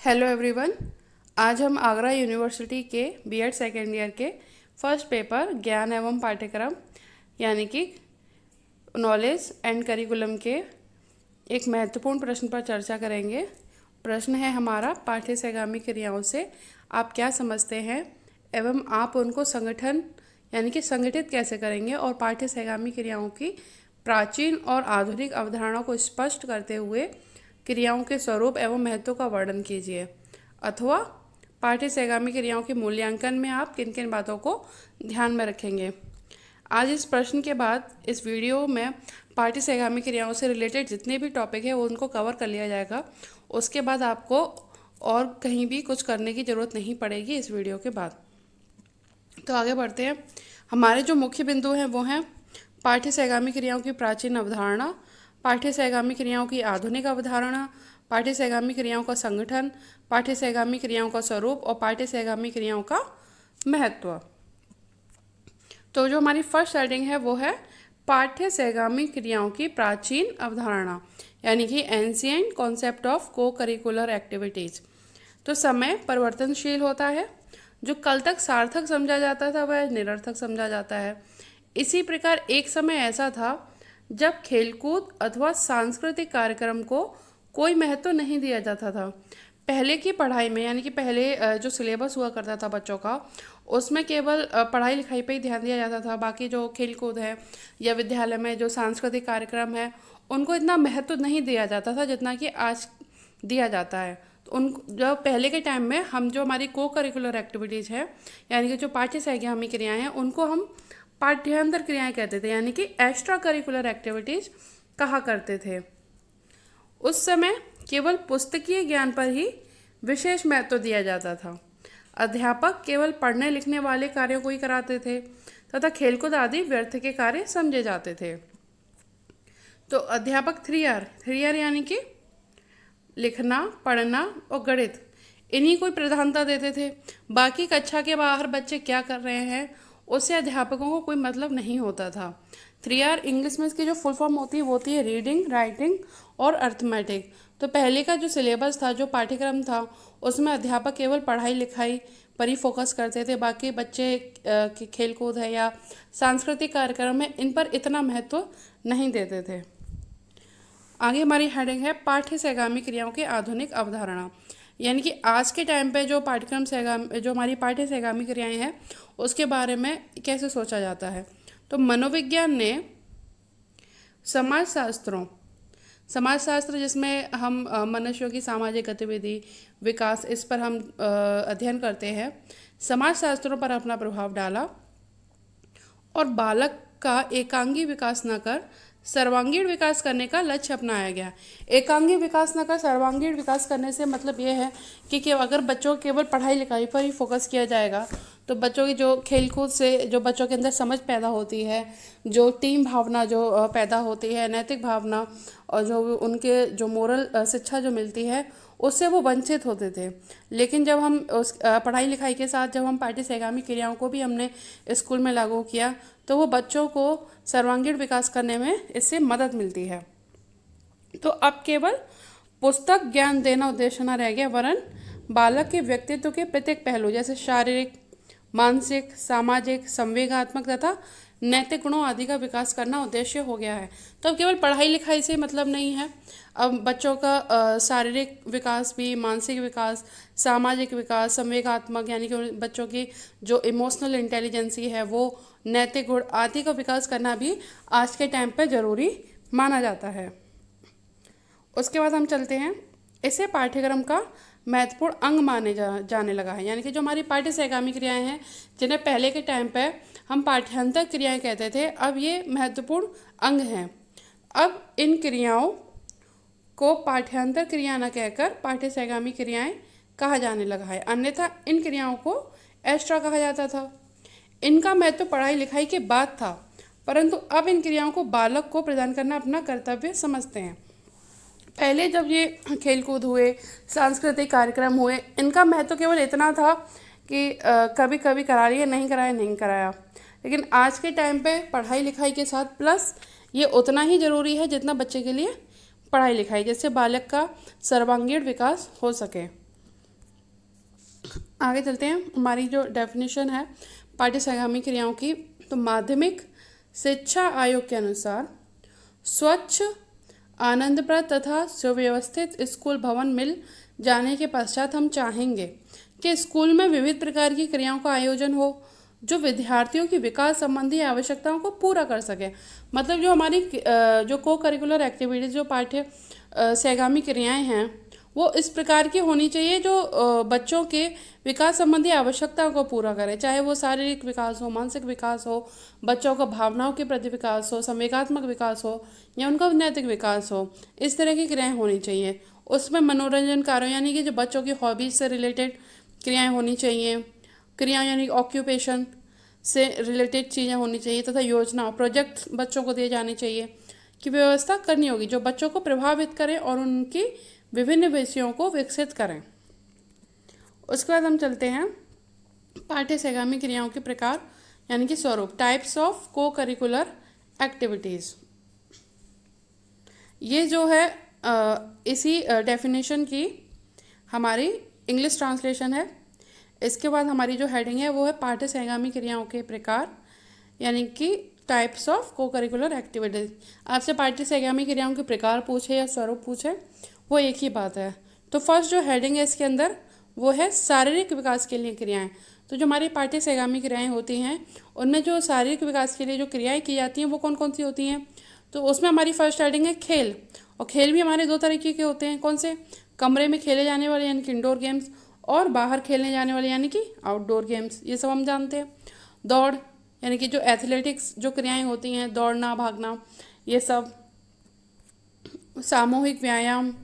Hello everyone. आज हम Agra university के बीएड सेकेंड ईयर के फर्स्ट पेपर ज्ञान एवं पाठ्यक्रम यानी कि नॉलेज एंड करिकुलम के एक महत्वपूर्ण प्रश्न पर चर्चा करेंगे। प्रश्न है हमारा, पाठ्य सहगामी क्रियाओं से आप क्या समझते हैं एवं आप उनको संगठन यानी कि संगठित कैसे करेंगे, और पाठ्य सहगामी क्रियाओं की प्राचीन और आधुनिक अवधारणा को स्पष्ट करते हुए क्रियाओं के स्वरूप एवं महत्व का वर्णन कीजिए। अथवा पाठ्य सहगामी क्रियाओं के मूल्यांकन में आप किन किन बातों को ध्यान में रखेंगे। आज इस प्रश्न के बाद इस वीडियो में पाठ्य सहगामी क्रियाओं से रिलेटेड जितने भी टॉपिक है वो उनको कवर कर लिया जाएगा। उसके बाद आपको और कहीं भी कुछ करने की ज़रूरत नहीं पड़ेगी इस वीडियो के बाद। तो आगे बढ़ते हैं। हमारे जो मुख्य बिंदु हैं वो हैं पाठ्य सहगामी क्रियाओं की प्राचीन अवधारणा, पाठ्य सहगामी क्रियाओं की आधुनिक अवधारणा, पाठ्य सहगामी क्रियाओं का संगठन, पाठ्य सहगामी क्रियाओं का स्वरूप और पाठ्य सहगामी क्रियाओं का महत्व। तो जो हमारी फर्स्ट हेडिंग है वो है पाठ्य सहगामी क्रियाओं की प्राचीन अवधारणा यानी कि एंशिएंट कॉन्सेप्ट ऑफ को करिकुलर एक्टिविटीज़। तो समय परिवर्तनशील होता है। जो कल तक सार्थक समझा जाता था वह निरर्थक समझा जाता है। इसी प्रकार एक समय ऐसा था जब खेलकूद अथवा सांस्कृतिक कार्यक्रम को कोई महत्व नहीं दिया जाता था। पहले की पढ़ाई में यानी कि पहले जो सिलेबस हुआ करता था बच्चों का, उसमें केवल पढ़ाई लिखाई पे ही ध्यान दिया जाता था। बाकी जो खेलकूद है या विद्यालय में जो सांस्कृतिक कार्यक्रम है उनको इतना महत्व नहीं दिया जाता था जितना कि आज दिया जाता है। तो उन जो पहले के टाइम में हम जो हमारी को करिकुलर एक्टिविटीज़ है यानी कि जो पाठ्य सहगामी क्रियाएँ हैं उनको हम पाठ्यांतर क्रियाएं कहते थे यानी कि एक्स्ट्रा करिकुलर एक्टिविटीज़ कहा करते थे। उस समय केवल पुस्तकीय ज्ञान पर ही विशेष महत्व दिया जाता था। अध्यापक केवल पढ़ने लिखने वाले कार्यों को ही कराते थे तथा खेलकूद आदि व्यर्थ के कार्य समझे जाते थे। तो अध्यापक 3R यानी कि लिखना, पढ़ना और गणित, इन्हीं को प्रधानता देते थे। बाकी कक्षा के बाहर बच्चे क्या कर रहे हैं उससे अध्यापकों को कोई मतलब नहीं होता था। 3R इंग्लिश में इसकी जो फुल फॉर्म होती है रीडिंग, राइटिंग और अर्थमेटिक। तो पहले का जो सिलेबस था, जो पाठ्यक्रम था, उसमें अध्यापक केवल पढ़ाई लिखाई पर ही फोकस करते थे। बाकी बच्चे के खेलकूद है या सांस्कृतिक कार्यक्रम है इन पर इतना महत्व नहीं देते थे। आगे हमारी हेडिंग है पाठ्य सहगामी क्रियाओं की आधुनिक अवधारणा यानी कि आज के टाइम पे जो जो हमारी पाठ्य सहगामी क्रियाएं हैं उसके बारे में कैसे सोचा जाता है। तो मनोविज्ञान ने समाजशास्त्र जिसमें हम मनुष्यों की सामाजिक गतिविधि, विकास, इस पर हम अध्ययन करते हैं, समाजशास्त्रों पर अपना प्रभाव डाला और बालक का एकांगी विकास न कर सर्वांगीण विकास करने का लक्ष्य अपनाया गया। एकांगी विकास न कर सर्वांगीण विकास करने से मतलब ये है कि अगर बच्चों केवल पढ़ाई लिखाई पर ही फोकस किया जाएगा तो बच्चों की जो खेलकूद से जो बच्चों के अंदर समझ पैदा होती है, जो टीम भावना जो पैदा होती है, नैतिक भावना और जो उनके जो मोरल शिक्षा जो मिलती है उससे वो वंचित होते थे। लेकिन जब हम उस पढ़ाई लिखाई के साथ जब हम पाठ्य सहगामी क्रियाओं को भी हमने स्कूल में लागू किया तो वो बच्चों को सर्वांगीण विकास करने में इससे मदद मिलती है। तो अब केवल पुस्तक ज्ञान देना उद्देश्य न रह गया, वरन बालक के व्यक्तित्व के प्रत्येक पहलू जैसे शारीरिक, मानसिक, सामाजिक, संवेगात्मक तथा नैतिक गुणों आदि का विकास करना उद्देश्य हो गया है। तो अब केवल पढ़ाई लिखाई से मतलब नहीं है, अब बच्चों का शारीरिक विकास भी, मानसिक विकास, सामाजिक विकास, संवेगात्मक यानी कि बच्चों की जो इमोशनल इंटेलिजेंसी है वो, नैतिक गुण आदि का विकास करना भी आज के टाइम पर ज़रूरी माना जाता है। उसके बाद हम चलते हैं, इसे पाठ्यक्रम का महत्वपूर्ण अंग माने जाने लगा है यानी कि जो हमारी पाठ्य सहगामी क्रियाएं हैं जिन्हें पहले के टाइम पे हम पाठ्यांतर क्रियाएं कहते थे, अब ये महत्वपूर्ण अंग हैं। अब इन क्रियाओं को पाठ्यांतर क्रिया न कहकर पाठ्य सहगामी क्रियाएं कहा जाने लगा है, अन्यथा इन क्रियाओं को एक्स्ट्रा कहा जाता था। इनका महत्व पढ़ाई लिखाई के बाद था, परंतु अब इन क्रियाओं को बालक को प्रदान करना अपना कर्तव्य समझते हैं। पहले जब ये खेलकूद हुए, सांस्कृतिक कार्यक्रम हुए, इनका महत्व केवल इतना था कि कभी कभी करा लिया, नहीं कराया। लेकिन आज के टाइम पे पढ़ाई लिखाई के साथ प्लस ये उतना ही ज़रूरी है जितना बच्चे के लिए पढ़ाई लिखाई, जिससे बालक का सर्वांगीण विकास हो सके। आगे चलते हैं, हमारी जो डेफिनेशन है पाठ्य सहगामी क्रियाओं की। तो माध्यमिक शिक्षा आयोग के अनुसार स्वच्छ, आनंदप्रद तथा सुव्यवस्थित स्कूल भवन मिल जाने के पश्चात हम चाहेंगे कि स्कूल में विविध प्रकार की क्रियाओं का आयोजन हो जो विद्यार्थियों की विकास संबंधी आवश्यकताओं को पूरा कर सके। मतलब जो हमारी जो को करिकुलर एक्टिविटीज़, जो पाठ्य सहगामी क्रियाएं हैं, वो इस प्रकार की होनी चाहिए जो बच्चों के विकास संबंधी आवश्यकताओं को पूरा करें, चाहे वो शारीरिक विकास हो, मानसिक विकास हो, बच्चों का भावनाओं के प्रति विकास हो, संवेगात्मक विकास हो, या उनका नैतिक विकास हो। इस तरह की क्रियाएं होनी चाहिए। उसमें मनोरंजन कार्यों यानी कि जो बच्चों की हॉबीज से रिलेटेड क्रियाएं होनी चाहिए, क्रिया यानी ऑक्यूपेशन से रिलेटेड चीज़ें होनी चाहिए, तथा योजना प्रोजेक्ट बच्चों को दिए जाने चाहिए कि व्यवस्था करनी होगी जो बच्चों को प्रभावित करें और उनकी विभिन्न विषयों को विकसित करें। उसके बाद हम चलते हैं पाठ्य सहगामी क्रियाओं के प्रकार यानी कि स्वरूप, टाइप्स ऑफ को करिकुलर एक्टिविटीज़। ये जो है इसी डेफिनेशन की हमारी इंग्लिश ट्रांसलेशन है। इसके बाद हमारी जो हेडिंग है वो है पाठ्य सहगामी क्रियाओं के प्रकार यानी कि टाइप्स ऑफ को करिकुलर एक्टिविटीज। आपसे पाठ्य सहगामी क्रियाओं के प्रकार पूछे या स्वरूप पूछे वो एक ही बात है। तो फर्स्ट जो हेडिंग है इसके अंदर वो है शारीरिक विकास के लिए क्रियाएं। तो जो हमारी पाठ्य सहगामी क्रियाएं होती हैं उनमें जो शारीरिक विकास के लिए जो क्रियाएं की जाती हैं वो कौन कौन सी होती हैं। तो उसमें हमारी फर्स्ट हेडिंग है खेल। और खेल भी हमारे दो तरीके के होते हैं। कौन से? कमरे में खेले जाने वाले यानी कि इंडोर गेम्स, और बाहर खेलने जाने वाले यानी कि आउटडोर गेम्स। ये सब हम जानते हैं। दौड़ यानी कि जो एथलेटिक्स जो क्रियाएं होती हैं, दौड़ना, भागना, ये सब। सामूहिक व्यायाम,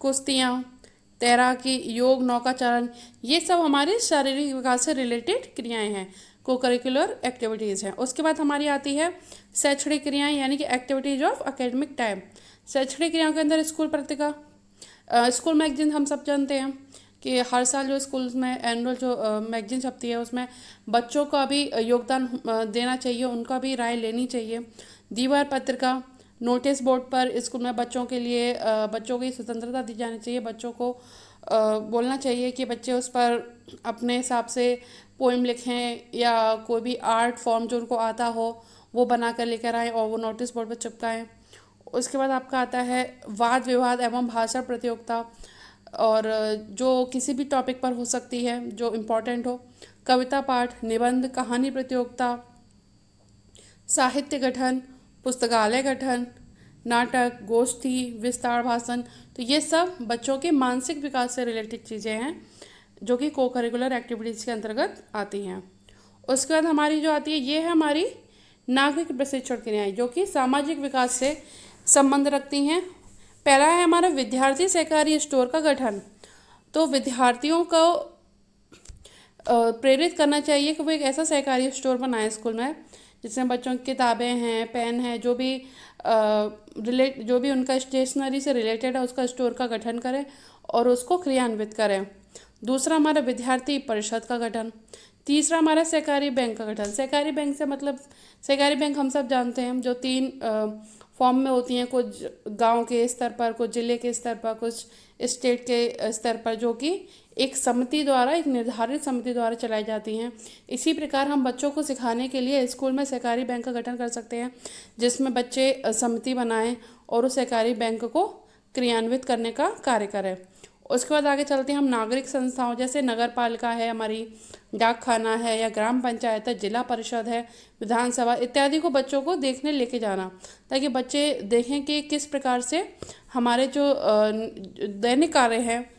कुश्तियाँ, तैराकी, योग, नौकाचारण, ये सब हमारे शारीरिक विकास से रिलेटेड क्रियाएं हैं, को करिकुलर एक्टिविटीज़ हैं। उसके बाद हमारी आती है शैक्षणिक क्रियाएं यानी कि एक्टिविटीज ऑफ एकेडमिक टाइम। शैक्षणिक क्रियाओं के अंदर स्कूल पत्रिका, स्कूल मैगजीन हम सब जानते हैं कि हर साल जो स्कूल्स में एनुअल जो मैगजीन छपती है उसमें बच्चों का भी योगदान देना चाहिए, उनका भी राय लेनी चाहिए। दीवार पत्रिका, नोटिस बोर्ड पर स्कूल में बच्चों के लिए बच्चों की स्वतंत्रता दी जानी चाहिए। बच्चों को बोलना चाहिए कि बच्चे उस पर अपने हिसाब से पोइम लिखें या कोई भी आर्ट फॉर्म जो उनको आता हो वो बना कर लेकर आएँ और वो नोटिस बोर्ड पर चिपकाएँ। उसके बाद आपका आता है वाद विवाद एवं भाषण प्रतियोगिता, और जो किसी भी टॉपिक पर हो सकती है जो इम्पोर्टेंट हो। कविता पाठ, निबंध, कहानी प्रतियोगिता, साहित्य गठन, पुस्तकालय गठन, नाटक, गोष्ठी, विस्तार भाषण। तो ये सब बच्चों के मानसिक विकास से रिलेटेड चीज़ें हैं जो कि को करिकुलर एक्टिविटीज़ के अंतर्गत आती हैं। उसके बाद हमारी जो आती है ये है हमारी नागरिक प्रशिक्षण क्रियाएं जो कि सामाजिक विकास से संबंध रखती हैं। पहला है हमारा विद्यार्थी सहकारी स्टोर का गठन। तो विद्यार्थियों को प्रेरित करना चाहिए कि वो एक ऐसा सहकारी स्टोर बनाए स्कूल में जिसमें बच्चों की किताबें हैं, पेन हैं, जो भी उनका स्टेशनरी से रिलेटेड है उसका स्टोर का गठन करें और उसको क्रियान्वित करें। दूसरा हमारा विद्यार्थी परिषद का गठन। तीसरा हमारा सहकारी बैंक का गठन। सहकारी बैंक से मतलब सहकारी बैंक हम सब जानते हैं जो 3 फॉर्म में होती हैं, कुछ गांव के स्तर पर, कुछ ज़िले के स्तर पर, कुछ स्टेट के स्तर पर, जो कि एक समिति द्वारा, एक निर्धारित समिति द्वारा चलाई जाती हैं। इसी प्रकार हम बच्चों को सिखाने के लिए स्कूल में सहकारी बैंक का गठन कर सकते हैं जिसमें बच्चे समिति बनाएं और उस सहकारी बैंक को क्रियान्वित करने का कार्य करें। उसके बाद आगे चलते हैं हम नागरिक संस्थाओं जैसे नगर पालिका है हमारी, डाक खाना है या ग्राम पंचायत है, जिला परिषद है, विधानसभा इत्यादि को बच्चों को देखने लेके जाना ताकि बच्चे देखें कि किस प्रकार से हमारे जो दैनिक कार्य हैं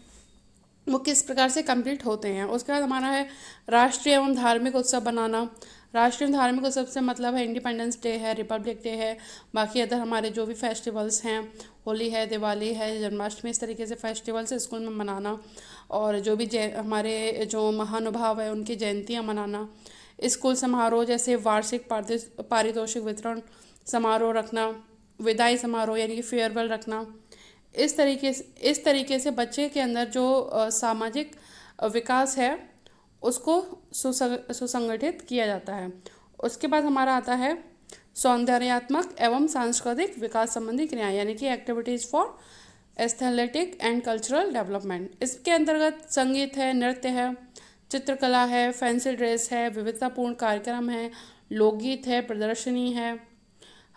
वो किस प्रकार से कंप्लीट होते हैं। उसके बाद हमारा है राष्ट्रीय एवं धार्मिक उत्सव बनाना। राष्ट्रीय धार्मिक उत्सव से मतलब है इंडिपेंडेंस डे है, रिपब्लिक डे है, बाकी अदर हमारे जो भी फेस्टिवल्स हैं, होली है, दिवाली है, जन्माष्टमी, इस तरीके से फेस्टिवल्स स्कूल में मनाना। और जो भी हमारे जो महानुभाव है उनकी जयंतियाँ मनाना। स्कूल समारोह जैसे वार्षिक पारितोषिक वितरण समारोह रखना, विदाई समारोह यानी कि फेयरवेल रखना। इस तरीके से बच्चे के अंदर जो सामाजिक विकास है उसको सुसंगठित किया जाता है। उसके बाद हमारा आता है सौंदर्यात्मक एवं सांस्कृतिक विकास संबंधी क्रियाएं यानी कि activities for aesthetic and cultural development. इसके अंतर्गत संगीत है, नृत्य है, चित्रकला है, फैंसी ड्रेस है, विविधतापूर्ण कार्यक्रम है, लोकगीत है, प्रदर्शनी है,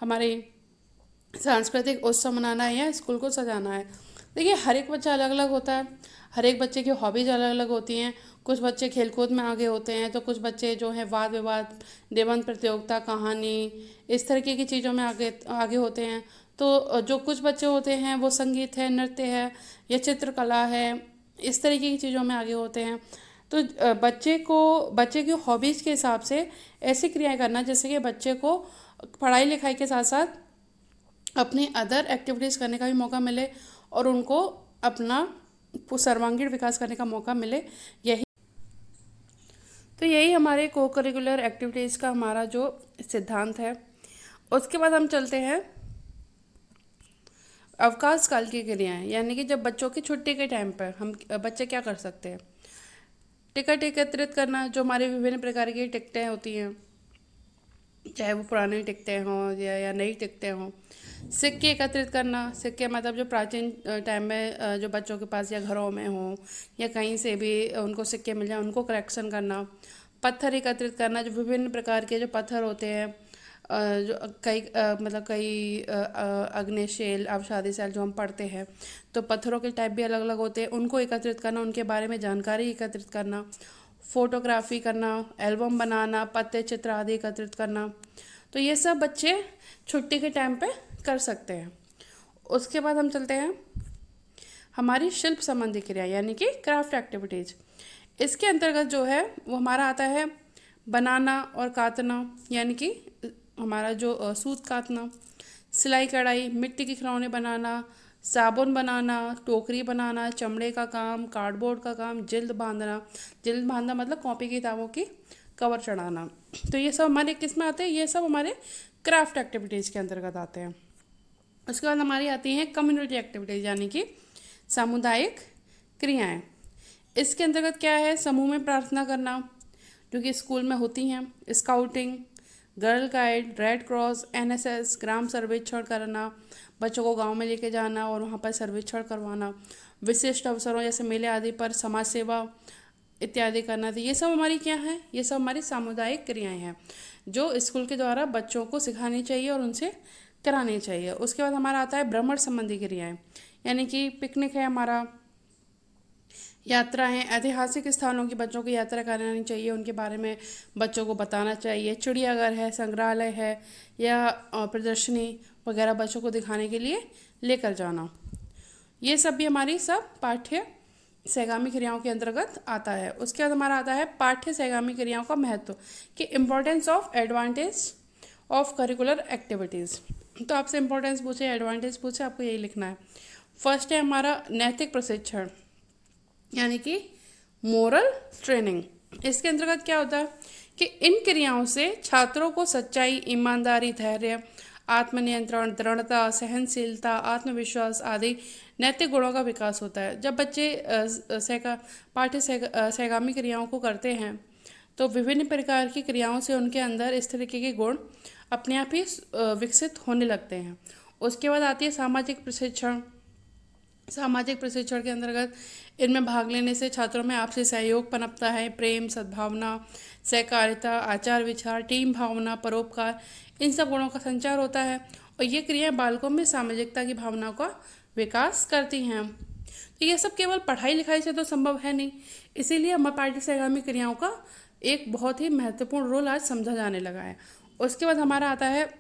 हमारी सांस्कृतिक उत्सव मनाना है या स्कूल को सजाना है। देखिए हर एक बच्चा अलग अलग होता है, हर एक बच्चे की हॉबीज अलग अलग होती हैं। कुछ बच्चे खेलकूद में आगे होते हैं तो कुछ बच्चे जो हैं वाद विवाद, निबंध प्रतियोगिता, कहानी, इस तरीके की चीज़ों में आगे आगे होते हैं। तो जो कुछ बच्चे होते हैं वो संगीत है, नृत्य है या चित्रकला है, इस तरीके की चीज़ों में आगे होते हैं। तो बच्चे की हॉबीज़ के हिसाब से ऐसी क्रियाएं करना जैसे कि बच्चे को पढ़ाई लिखाई के साथ साथ अपनी अदर एक्टिविटीज़ करने का भी मौका मिले और उनको अपना सर्वांगीण विकास करने का मौका मिले। यही हमारे को करिकुलर एक्टिविटीज़ का हमारा जो सिद्धांत है। उसके बाद हम चलते हैं अवकाश काल की क्रियाएं, यानी कि जब बच्चों की छुट्टी के टाइम पर हम बच्चे क्या कर सकते हैं। टिकट एकत्रित करना, जो हमारी विभिन्न प्रकार की टिकटें होती हैं, चाहे वो पुरानी टिकटें हों या नई टिकटें हों। सिक्के एकत्रित करना, सिक्के मतलब जो प्राचीन टाइम में जो बच्चों के पास या घरों में हों या कहीं से भी उनको सिक्के मिल जाए उनको कलेक्शन करना। पत्थर एकत्रित करना, जो विभिन्न प्रकार के जो पत्थर होते हैं, जो कई अग्निशील, अवसादी शैल जो हम पढ़ते हैं, तो पत्थरों के टाइप भी अलग अलग होते हैं, उनको एकत्रित करना, उनके बारे में जानकारी एकत्रित करना। फोटोग्राफी करना, एल्बम बनाना, पत्ते चित्र आदि एकत्रित करना। तो ये सब बच्चे छुट्टी के टाइम पे कर सकते हैं। उसके बाद हम चलते हैं हमारी शिल्प संबंधी क्रिया यानी कि क्राफ्ट एक्टिविटीज़। इसके अंतर्गत जो है वो हमारा आता है बनाना और काटना, यानी कि हमारा जो सूत काटना, सिलाई कढ़ाई, मिट्टी के खिलौने बनाना, साबुन बनाना, टोकरी बनाना, चमड़े का काम, कार्डबोर्ड का काम, जिल्द बांधना मतलब कॉपी किताबों की कवर चढ़ाना। तो ये सब हमारे किस में आते हैं, ये सब हमारे क्राफ्ट एक्टिविटीज़ के अंतर्गत आते हैं। उसके बाद हमारी आती हैं कम्युनिटी एक्टिविटीज़ यानी कि सामुदायिक क्रियाएं। इसके अंतर्गत क्या है, समूह में प्रार्थना करना जो कि स्कूल में होती हैं, scouting, girl guide, red cross, NSS, ग्राम सर्वेक्षण करना, बच्चों को गांव में लेके जाना और वहाँ पर सर्वेक्षण करवाना, विशिष्ट अवसरों जैसे मेले आदि पर समाज सेवा इत्यादि करना। तो ये सब हमारी क्या है, ये सब हमारी सामुदायिक क्रियाएं हैं जो स्कूल के द्वारा बच्चों को सिखानी चाहिए और उनसे करानी चाहिए। उसके बाद हमारा आता है भ्रमण संबंधी क्रियाएं, यानी कि पिकनिक है हमारा, यात्राएं, ऐतिहासिक स्थानों की बच्चों को यात्रा करानी चाहिए, उनके बारे में बच्चों को बताना चाहिए। चिड़ियाघर है, संग्रहालय है या प्रदर्शनी वगैरह बच्चों को दिखाने के लिए लेकर जाना। ये सब भी हमारी सब पाठ्य सहगामी क्रियाओं के अंतर्गत आता है। उसके बाद हमारा आता है पाठ्य सहगामी क्रियाओं का महत्व कि importance of advantage of curricular activities. तो आपसे इम्पोर्टेंस पूछे, एडवांटेज पूछे, आपको यही लिखना है। फर्स्ट है हमारा नैतिक प्रशिक्षण यानी कि मोरल ट्रेनिंग। इसके अंतर्गत क्या होता है कि इन क्रियाओं से छात्रों को सच्चाई, ईमानदारी, धैर्य, आत्मनियंत्रण, दृढ़ता, सहनशीलता, आत्मविश्वास आदि नैतिक गुणों का विकास होता है। जब बच्चे पाठ्य सहगामी क्रियाओं को करते हैं तो विभिन्न प्रकार की क्रियाओं से उनके अंदर इस तरीके के गुण अपने आप ही विकसित होने लगते हैं। उसके बाद आती है सामाजिक प्रशिक्षण। सामाजिक प्रशिक्षण के अंतर्गत इनमें भाग लेने से छात्रों में आपसी सहयोग पनपता है, प्रेम, सद्भावना, सहकारिता, आचार विचार, टीम भावना, परोपकार, इन सब गुणों का संचार होता है और ये क्रियाएं बालकों में सामाजिकता की भावना का विकास करती हैं। तो ये सब केवल पढ़ाई लिखाई से तो संभव है नहीं, इसीलिए हमारे पाठ्य सहगामी क्रियाओं का एक बहुत ही महत्वपूर्ण रोल आज समझा जाने लगा है। उसके बाद हमारा आता है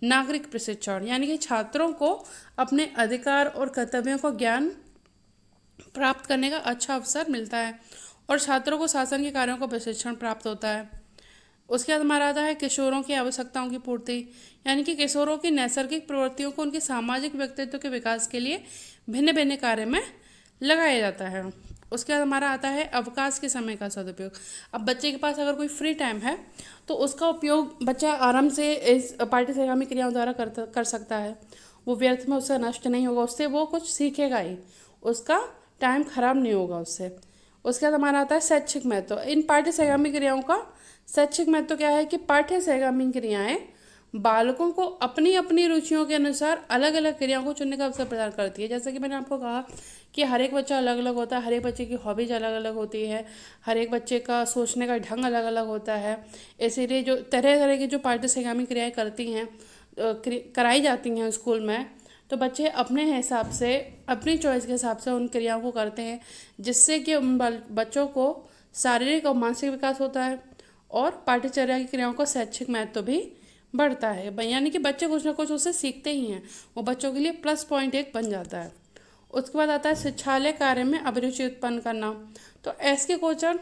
नागरिक प्रशिक्षण, यानी कि छात्रों को अपने अधिकार और कर्तव्यों का ज्ञान प्राप्त करने का अच्छा अवसर मिलता है और छात्रों को शासन के कार्यों का प्रशिक्षण प्राप्त होता है। उसके बाद हमारा आता है किशोरों की आवश्यकताओं की पूर्ति, यानी कि किशोरों की नैसर्गिक प्रवृत्तियों को उनके सामाजिक व्यक्तित्व के विकास के लिए भिन्न भिन्न कार्य में लगाया जाता है। उसके बाद हमारा आता है अवकाश के समय का सदुपयोग। अब बच्चे के पास अगर कोई फ्री टाइम है तो उसका उपयोग बच्चा आराम से इस पाठ्य सहगामी क्रियाओं द्वारा कर सकता है। वो व्यर्थ में उससे नष्ट नहीं होगा, उससे वो कुछ सीखेगा ही, उसका टाइम खराब नहीं होगा उससे। उसके बाद हमारा आता है शैक्षिक महत्व। इन पाठ्य सहगामी क्रियाओं का शैक्षिक महत्व क्या है कि पाठ्य सहगामी क्रियाएं बालकों को अपनी अपनी रुचियों के अनुसार अलग अलग क्रियाओं को चुनने का अवसर प्रदान करती है। जैसे कि मैंने आपको कहा कि हर एक बच्चा अलग अलग होता है, हर एक बच्चे की हॉबीज अलग अलग होती है, हर एक बच्चे का सोचने का ढंग अलग अलग होता है। इसीलिए जो तरह तरह की जो पाठ्यक्रम क्रियाएँ करती हैं कराई जाती हैं स्कूल में, तो बच्चे अपने हिसाब से, अपनी चॉइस के हिसाब से उन क्रियाओं को करते हैं, जिससे कि उन बच्चों को शारीरिक और मानसिक विकास होता है और पाठ्यचर्या की क्रियाओं का शैक्षिक महत्व भी बढ़ता है। यानी कि बच्चे कुछ ना कुछ उससे सीखते ही हैं, वो बच्चों के लिए प्लस पॉइंट एक बन जाता है। उसके बाद आता है शिक्षालय कार्य में अभिरुचि उत्पन्न करना। तो एस के कोचर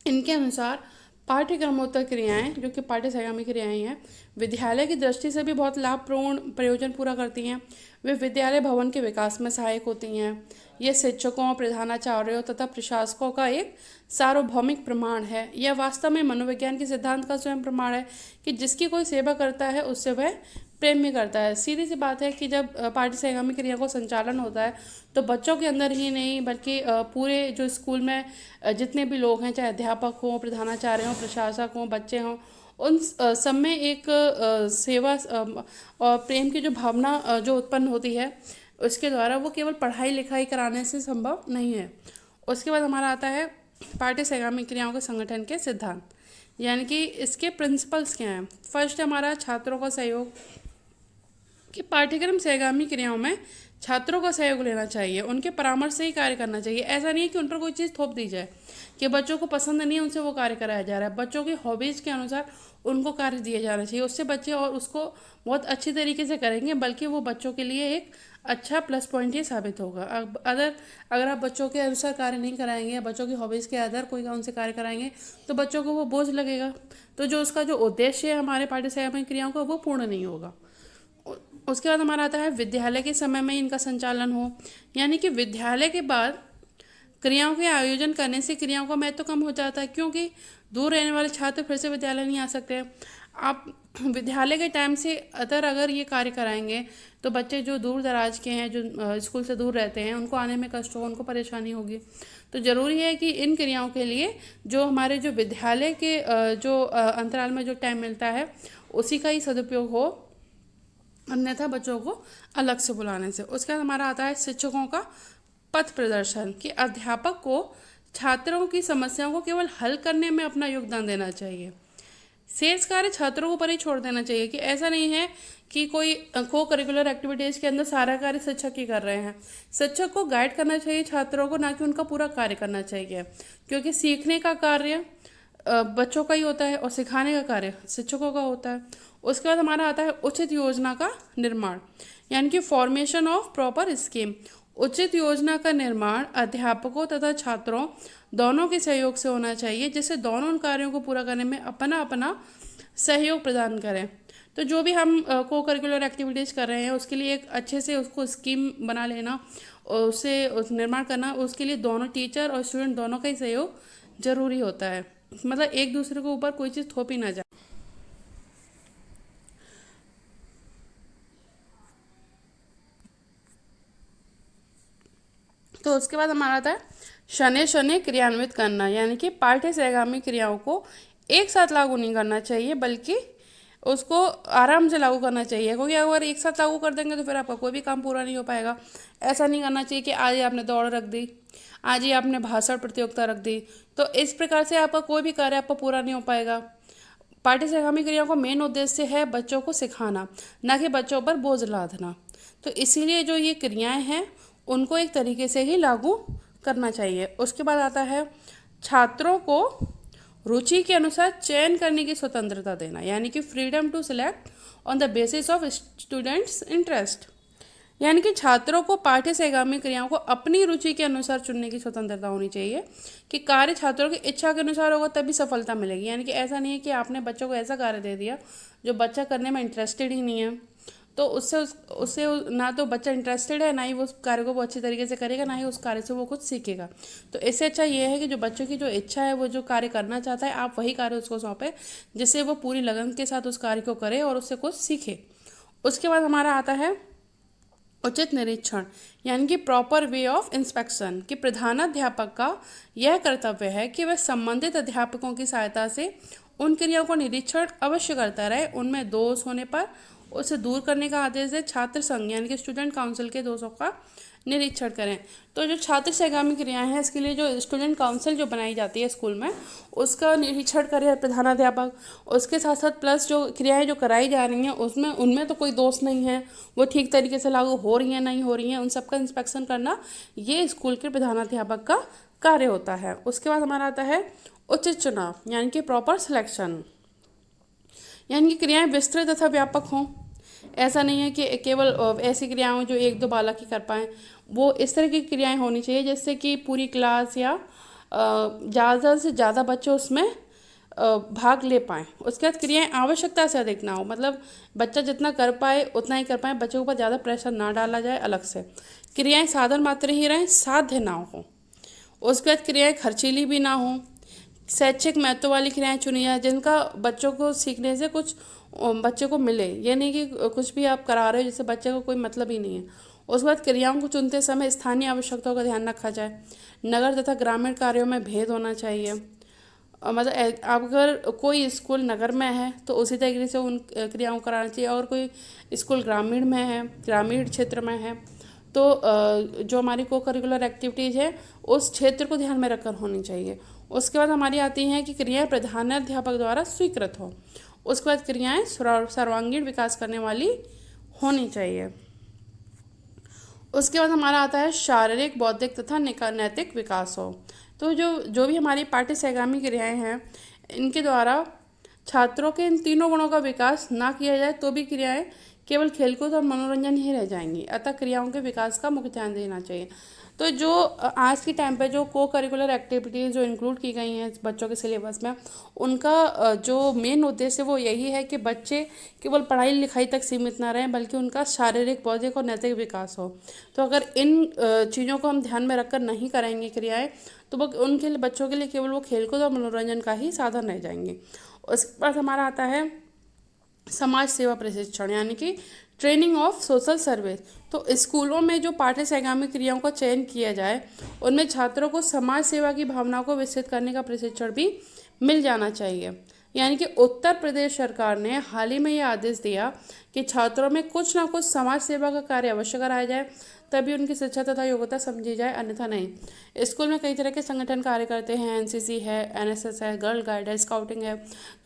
इनके अनुसार पाठ्यक्रमोत्तर क्रियाएं, जो कि पाठ्यक्रम क्रियाएं हैं, विद्यालय की दृष्टि से भी बहुत लाभपूर्ण प्रयोजन पूरा करती हैं। वे विद्यालय भवन के विकास में सहायक होती हैं। ये शिक्षकों, प्रधानाचार्यों तथा प्रशासकों का एक सार्वभौमिक प्रमाण है। यह वास्तव में मनोविज्ञान के सिद्धांत का स्वयं प्रमाण है कि जिसकी कोई सेवा करता है उससे वह प्रेम भी करता है। सीधी सी बात है कि जब पाठ्यक्रम क्रिया को संचालन होता है तो बच्चों के अंदर ही नहीं बल्कि पूरे जो स्कूल में जितने भी लोग हैं, चाहे अध्यापक हों, प्रधानाचार्य हों, प्रशासक हों, बच्चे हों, उन सब में एक सेवा और प्रेम की जो भावना जो उत्पन्न होती है, उसके द्वारा वो केवल पढ़ाई लिखाई कराने से संभव नहीं है। उसके बाद हमारा आता है पाठ्यक्रम क्रियाओं के संगठन के सिद्धांत, यानी कि इसके प्रिंसिपल्स क्या हैं। फर्स्ट हमारा छात्रों का सहयोग, कि पाठ्यक्रम सहगामी क्रियाओं में छात्रों का सहयोग लेना चाहिए, उनके परामर्श से ही कार्य करना चाहिए। ऐसा नहीं है कि उन पर कोई चीज़ थोप दी जाए कि बच्चों को पसंद नहीं है उनसे वो कार्य कराया जा रहा है। बच्चों की हॉबीज़ के अनुसार उनको कार्य दिया जाना चाहिए, उससे बच्चे और उसको बहुत अच्छी तरीके से करेंगे, बल्कि वो बच्चों के लिए एक अच्छा प्लस पॉइंट ही साबित होगा। अब अगर आप बच्चों के अनुसार कार्य नहीं कराएंगे या बच्चों की हॉबीज़ के आधार कोई उनसे कार्य कराएंगे तो बच्चों को वो बोझ लगेगा, तो जो उसका जो उद्देश्य है हमारे पाठ्यक्रम क्रियाओं का वो पूर्ण नहीं होगा। उसके बाद हमारा आता है विद्यालय के समय में इनका संचालन हो, यानी कि विद्यालय के बाद क्रियाओं के आयोजन करने से क्रियाओं का महत्व कम हो जाता है, क्योंकि दूर रहने वाले छात्र फिर से विद्यालय नहीं आ सकते। आप विद्यालय के टाइम से अगर ये कार्य कराएंगे तो बच्चे जो दूर दराज के हैं, जो स्कूल से दूर रहते हैं, उनको आने में कष्ट हो, उनको परेशानी होगी। तो ज़रूरी है कि इन क्रियाओं के लिए जो हमारे जो विद्यालय के जो अंतराल में जो टाइम मिलता है उसी का ही सदुपयोग हो, अन्यथा बच्चों को अलग से बुलाने से। उसके बाद हमारा आता है शिक्षकों का पथ प्रदर्शन, कि अध्यापक को छात्रों की समस्याओं को केवल हल करने में अपना योगदान देना चाहिए। शेष कार्य छात्रों को पर ही छोड़ देना चाहिए, कि ऐसा नहीं है कि कोई को करिकुलर एक्टिविटीज़ के अंदर सारा कार्य शिक्षक ही कर रहे हैं। शिक्षक को गाइड करना चाहिए छात्रों को, ना कि उनका पूरा कार्य करना चाहिए, क्योंकि सीखने का कार्य बच्चों का ही होता है और सिखाने का कार्य शिक्षकों का होता है। उसके बाद हमारा आता है उचित योजना का निर्माण, यानी कि फॉर्मेशन ऑफ प्रॉपर स्कीम। उचित योजना का निर्माण अध्यापकों तथा छात्रों दोनों के सहयोग से होना चाहिए, जिससे दोनों उन कार्यों को पूरा करने में अपना अपना सहयोग प्रदान करें। तो जो भी हम को करिकुलर एक्टिविटीज़ कर रहे हैं उसके लिए एक अच्छे से उसको स्कीम बना लेना और उस निर्माण करना, उसके लिए दोनों टीचर और स्टूडेंट दोनों का ही सहयोग जरूरी होता है। मतलब एक दूसरे के ऊपर कोई चीज़ थोपी ना जाए। तो उसके बाद हमारा आता है शनै शनै क्रियान्वित करना, यानी कि पाठ्यक्रम क्रियाओं को एक साथ लागू नहीं करना चाहिए, बल्कि उसको आराम से लागू करना चाहिए, क्योंकि अगर एक साथ लागू कर देंगे तो फिर आपका कोई भी काम पूरा नहीं हो पाएगा। ऐसा नहीं करना चाहिए कि आज ही आपने दौड़ रख दी, आज ही आपने भाषण प्रतियोगिता रख दी, तो इस प्रकार से आपका कोई भी कार्य आपका पूरा नहीं हो पाएगा। पाठ्यक्रम क्रियाओं का मेन उद्देश्य है बच्चों को सिखाना, ना कि बच्चों पर बोझ लादना। तो इसीलिए जो ये क्रियाएं हैं उनको एक तरीके से ही लागू करना चाहिए। उसके बाद आता है छात्रों को रुचि के अनुसार चयन करने की स्वतंत्रता देना, यानी कि freedom to select on the basis of students interest, यानी कि छात्रों को पाठ्यक्रम क्रियाओं को अपनी रुचि के अनुसार चुनने की स्वतंत्रता होनी चाहिए, कि कार्य छात्रों की इच्छा के अनुसार होगा तभी सफलता मिलेगी। यानी कि ऐसा नहीं है कि आपने बच्चों को ऐसा कार्य दे दिया जो बच्चा करने में इंटरेस्टेड ही नहीं है, तो उससे ना तो बच्चा इंटरेस्टेड है, ना ही वो उस कार्य को वो अच्छी तरीके से करेगा, ना ही उस कार्य से वो कुछ सीखेगा। तो इससे अच्छा ये है कि जो बच्चों की जो इच्छा है, वो जो कार्य करना चाहता है, आप वही कार्य उसको सौंपें, जिससे वो पूरी लगन के साथ उस कार्य को करे और उससे कुछ सीखे। उसके बाद हमारा आता है उचित निरीक्षण, यानी कि प्रॉपर वे ऑफ इंस्पेक्शन, कि प्रधानाध्यापक का यह कर्तव्य है कि वह संबंधित अध्यापकों की सहायता से उन क्रियाओं का निरीक्षण अवश्य करता रहे, उनमें दोष होने पर उसे दूर करने का आदेश दे। छात्र संघ यानी कि स्टूडेंट काउंसिल के दोषों का निरीक्षण करें। तो जो छात्र सहगामी क्रियाएं हैं, इसके लिए जो स्टूडेंट काउंसिल जो बनाई जाती है स्कूल में, उसका निरीक्षण करे प्रधानाध्यापक। उसके साथ साथ प्लस जो क्रियाएं जो कराई जा रही हैं उसमें उनमें तो कोई दोष नहीं है, वो ठीक तरीके से लागू हो रही हैं नहीं हो रही हैं, उन सबका इंस्पेक्शन करना ये स्कूल के प्रधानाध्यापक का कार्य होता है। उसके बाद हमारा आता है उचित चुनाव यानी कि प्रॉपर सिलेक्शन, यानी कि क्रियाएं विस्तृत तथा व्यापक हों। ऐसा नहीं है कि केवल ऐसी क्रियाएं जो एक दो बालक ही कर पाएँ, वो इस तरह की क्रियाएं होनी चाहिए जिससे कि पूरी क्लास या ज़्यादा से ज़्यादा बच्चे उसमें भाग ले पाएँ। उसके बाद क्रियाएं आवश्यकता से अधिक ना हो, मतलब बच्चा जितना कर पाए उतना ही कर पाए, बच्चे के ऊपर ज़्यादा प्रेशर ना डाला जाए अलग से। क्रियाएं साधन मात्र ही रहें, साध्य ना हो। उसके बाद क्रियाएं खर्चीली भी ना हो। शैक्षिक महत्व वाली क्रियाएं चुनी जाए जिनका बच्चों को सीखने से कुछ बच्चे को मिले, ये नहीं कि कुछ भी आप करा रहे हो जिससे बच्चे को कोई मतलब ही नहीं है। उसके बाद क्रियाओं को चुनते समय स्थानीय आवश्यकताओं का ध्यान रखा जाए। नगर तथा ग्रामीण कार्यों में भेद होना चाहिए। मतलब अगर कोई स्कूल नगर में है तो उसी तरीके से उन क्रियाओं को कराना चाहिए, और कोई स्कूल ग्रामीण में है, ग्रामीण क्षेत्र में है, तो जो हमारी को करिकुलर एक्टिविटीज़ है उस क्षेत्र को ध्यान में रखकर होनी चाहिए। उसके बाद हमारी आती हैं कि क्रियाएं प्रधानाध्यापक द्वारा स्वीकृत हो। उसके बाद क्रियाएं सर्वांगीण विकास करने वाली होनी चाहिए। उसके बाद हमारा आता है शारीरिक, बौद्धिक तथा नैतिक विकास हो। तो जो जो भी हमारी पाठ्य सहगामी क्रियाएं हैं, इनके द्वारा छात्रों के इन तीनों गुणों का विकास ना किया जाए तो भी क्रियाएं केवल खेलकूद और मनोरंजन ही रह जाएंगी। अतः क्रियाओं के विकास का मुख्य ध्यान देना चाहिए। तो जो आज के टाइम पे जो को करिकुलर एक्टिविटीज़ जो इंक्लूड की गई हैं बच्चों के सिलेबस में, उनका जो मेन उद्देश्य वो यही है कि बच्चे केवल पढ़ाई लिखाई तक सीमित ना रहें, बल्कि उनका शारीरिक, बौद्धिक और नैतिक विकास हो। तो अगर इन चीज़ों को हम ध्यान में रखकर नहीं कराएंगे क्रियाएं, तो वो उनके लिए, बच्चों के लिए केवल वो खेलकूद और मनोरंजन का ही साधन रह जाएंगे। उसके बाद हमारा आता है समाज सेवा प्रशिक्षण यानी कि ट्रेनिंग ऑफ सोशल सर्विस। तो स्कूलों में जो पाठ्य सहगामी क्रियाओं का चयन किया जाए, उनमें छात्रों को समाज सेवा की भावना को विकसित करने का प्रशिक्षण भी मिल जाना चाहिए। यानी कि उत्तर प्रदेश सरकार ने हाल ही में ये आदेश दिया कि छात्रों में कुछ ना कुछ समाज सेवा का कार्य अवश्य कराया जाए, तभी उनकी शिक्षा तथा योग्यता समझी जाए, अन्यथा नहीं। स्कूल में कई तरह के संगठन कार्य करते हैं, एनसीसी है, एनएसएस है, गर्ल गाइड है, स्काउटिंग है।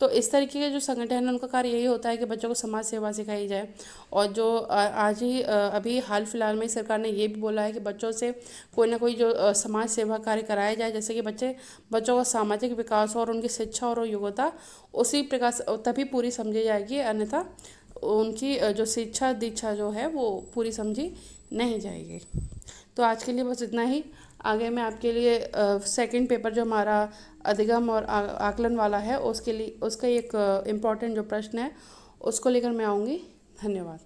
तो इस तरीके के जो संगठन है उनका कार्य यही होता है कि बच्चों को समाज सेवा सिखाई जाए। और जो आज ही अभी हाल फिलहाल में सरकार ने ये भी बोला है कि बच्चों से कोई ना कोई जो समाज सेवा कार्य कराया जाए, जैसे कि बच्चों का सामाजिक विकास और उनकी शिक्षा और योग्यता उसी प्रकार तभी पूरी समझी जाएगी, अन्यथा उनकी जो शिक्षा दीक्षा जो है वो पूरी समझी नहीं जाएगी। तो आज के लिए बस इतना ही। आगे मैं आपके लिए सेकंड पेपर जो हमारा अधिगम और आकलन वाला है उसके लिए, उसका एक इम्पॉर्टेंट जो प्रश्न है उसको लेकर मैं आऊँगी। धन्यवाद।